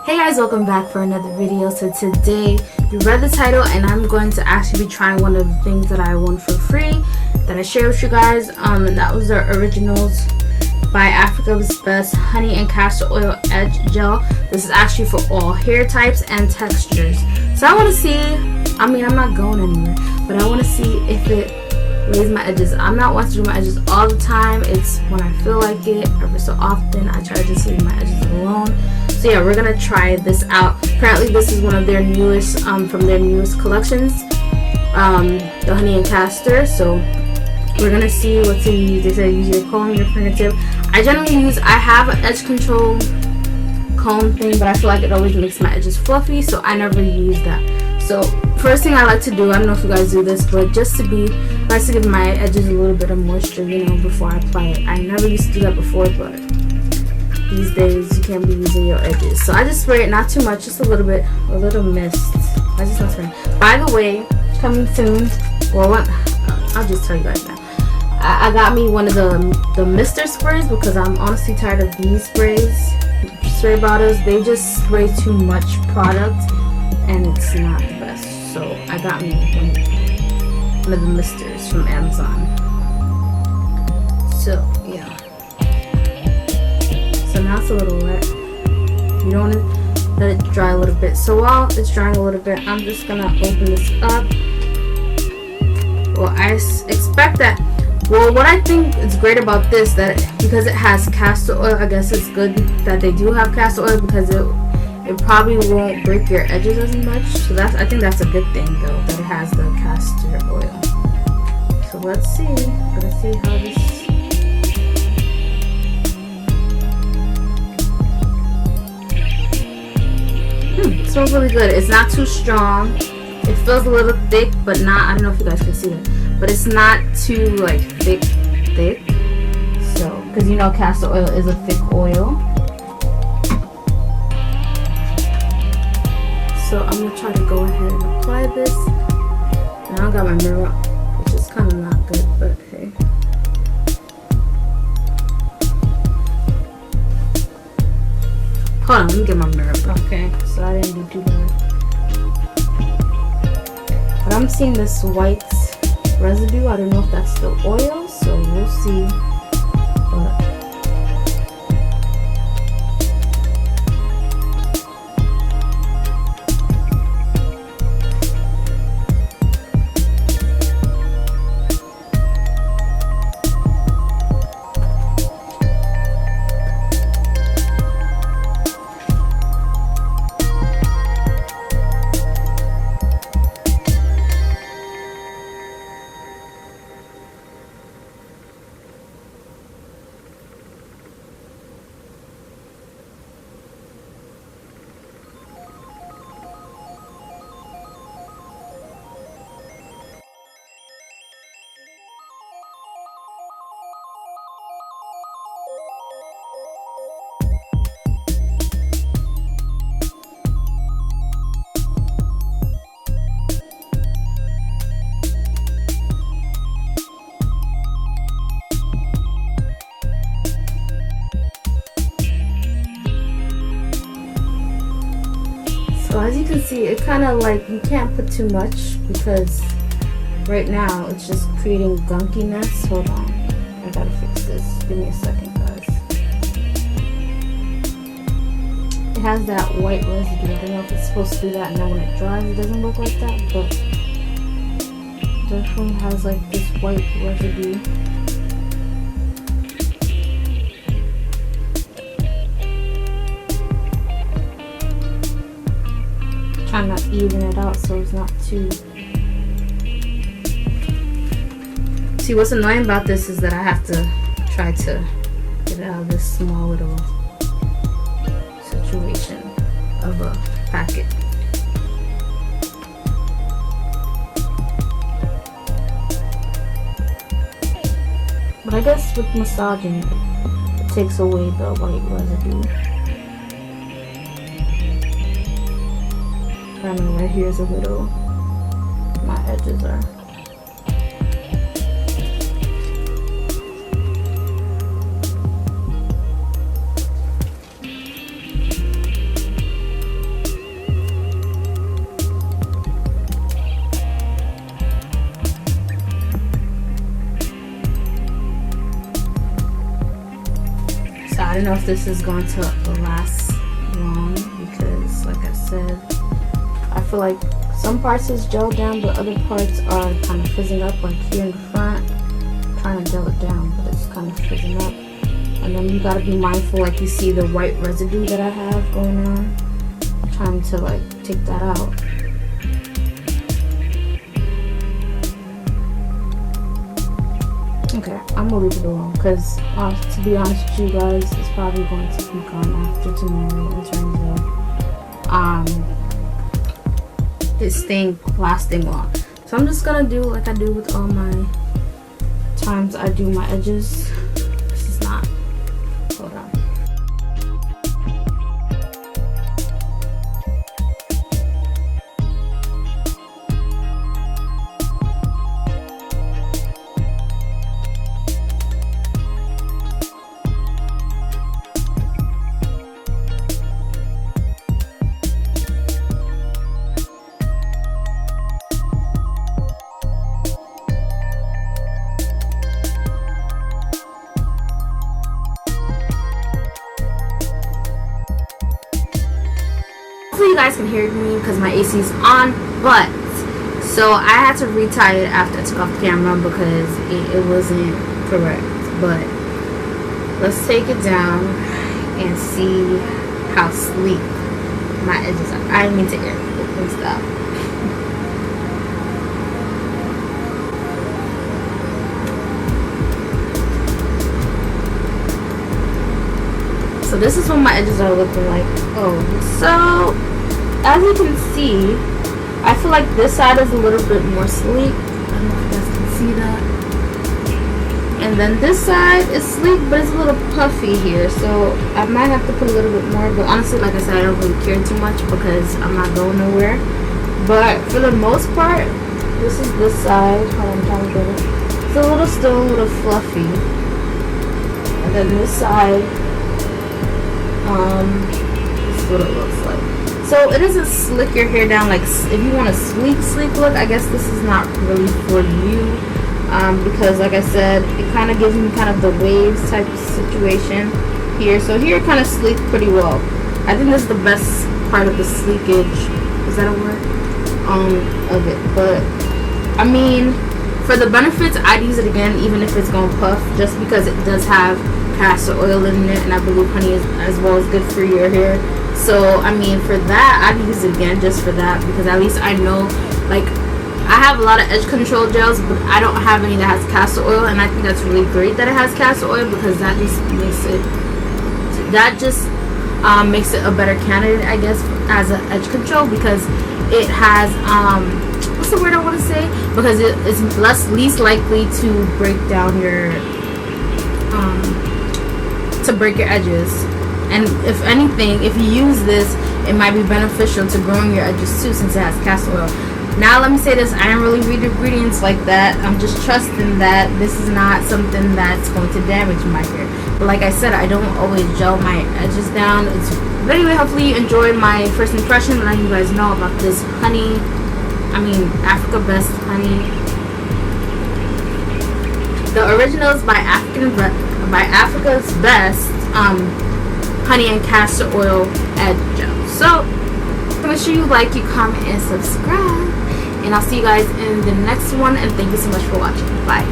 Hey guys, welcome back for another video. So today, you read the title and I'm going to actually be trying one of the things that I won for free that I shared with you guys. And that was the Originals by Africa's Best Honey and Castor Oil Edge Gel. This is actually for all hair types and textures. So I want to see, I'm not going anywhere, but I want to see if it lays my edges. I'm not wanting to do my edges all the time. It's when I feel like it. Every so often I try to just leave my edges alone. So yeah, we're gonna try this out. Apparently this is one of their newest from their newest collections, the Honey and Castor. So we're gonna see what to use. They say use your comb, your fingertip. I have an edge control comb thing, but I feel like it always makes my edges fluffy, so I never use that. So first thing I like to do, I don't know if you guys do this, but I like to give my edges a little bit of moisture, before I apply it. I never used to do that before, but these days you can't be using your edges. So I just spray it, not too much, just a little bit, a little mist. I just want to spray. By the way, coming soon, I'll just tell you guys now. I got me one of the mister sprays because I'm honestly tired of these spray bottles. They just spray too much product and it's not the best. So I got me one of the misters from Amazon. So yeah. So now it's a little wet. You don't want to let it dry a little bit. So while it's drying a little bit, I'm just gonna open this up. Well, I expect that. Well, what I think is great about this, that because it has castor oil, I guess it's good that they do have castor oil because it probably won't break your edges as much. So I think that's a good thing though, that it has the castor oil. So let's see. Let's see how this. It smells really good. It's not too strong. It feels a little thick, but not. I don't know if you guys can see that, but it's not too like thick. So, because castor oil is a thick oil. So I'm gonna try to go ahead and apply this. And I don't got my mirror, which is kind of not good, but hey. Hold on, let me get my mirror. Okay, so I didn't do too bad. But I'm seeing this white residue. I don't know if that's the oil, so we'll see. So as you can see, it kind of like, you can't put too much because right now it's just creating gunkiness. Hold on, I gotta fix this. Give me a second, guys. It has that white residue. I don't know if it's supposed to do that, and then when it dries it doesn't look like that, but it definitely has like this white residue. Trying to even it out so it's not too. See, what's annoying about this is that I have to try to get out of this small little situation of a packet. But I guess with massaging it takes away the white residue. I know right here is a little, my edges are. don't know if this is going to last long because, like I said, I feel like some parts is gelled down, but other parts are kind of fizzing up. Like here in the front, I'm trying to gel it down, but it's kind of fizzing up. And then you gotta be mindful, like you see the white residue that I have going on. I'm trying to like take that out. Okay, I'm gonna leave it alone because to be honest with you guys, it's probably going to be gone after tomorrow in terms of this thing lasting long. So I'm just gonna do like I do with all my times I do my edges. This is not, hold on. Hopefully you guys can hear me because my AC is on, but so I had to retie it after I took off the camera because it wasn't correct. But let's take it down and see how sleek my edges are. I didn't mean to air and stuff. So this is what my edges are looking like. Oh, so as you can see, I feel like this side is a little bit more sleek. I don't know if you guys can see that. And then this side is sleek, but it's a little puffy here. So I might have to put a little bit more. But honestly, like I said, I don't really care too much because I'm not going nowhere. But for the most part, this is this side. Hold on, I'm trying to get it. It's still a little fluffy. And then this side, this is what it looks like. So it doesn't slick your hair down. Like if you want a sleek look, I guess this is not really for you, because like I said, it kind of gives me kind of the waves type of situation here. So here it kind of sleek pretty well. I think this is the best part of the sleekage, is that a word, of it. But I mean, for the benefits, I'd use it again even if it's gonna puff, just because it does have castor oil in it, and I believe honey is as well as good for your hair. So I mean, for that I'd use it again just for that, because at least I know, like, I have a lot of edge control gels, but I don't have any that has castor oil, and I think that's really great that it has castor oil, because that just makes it a better candidate, I guess, as an edge control, because it has what's the word I want to say, because it is least likely to break down your break your edges. And if anything, if you use this, it might be beneficial to growing your edges too, since it has castor oil. Now let me say this, I didn't really read the ingredients like that. I'm just trusting that this is not something that's going to damage my hair. But like I said, I don't always gel my edges down. But anyway, hopefully you enjoyed my first impression, letting you guys know about this honey, Africa Best honey. The original is by Africa's Best honey and castor oil edge gel. So make sure you like, you comment, and subscribe, and I'll see you guys in the next one, and thank you so much for watching. Bye.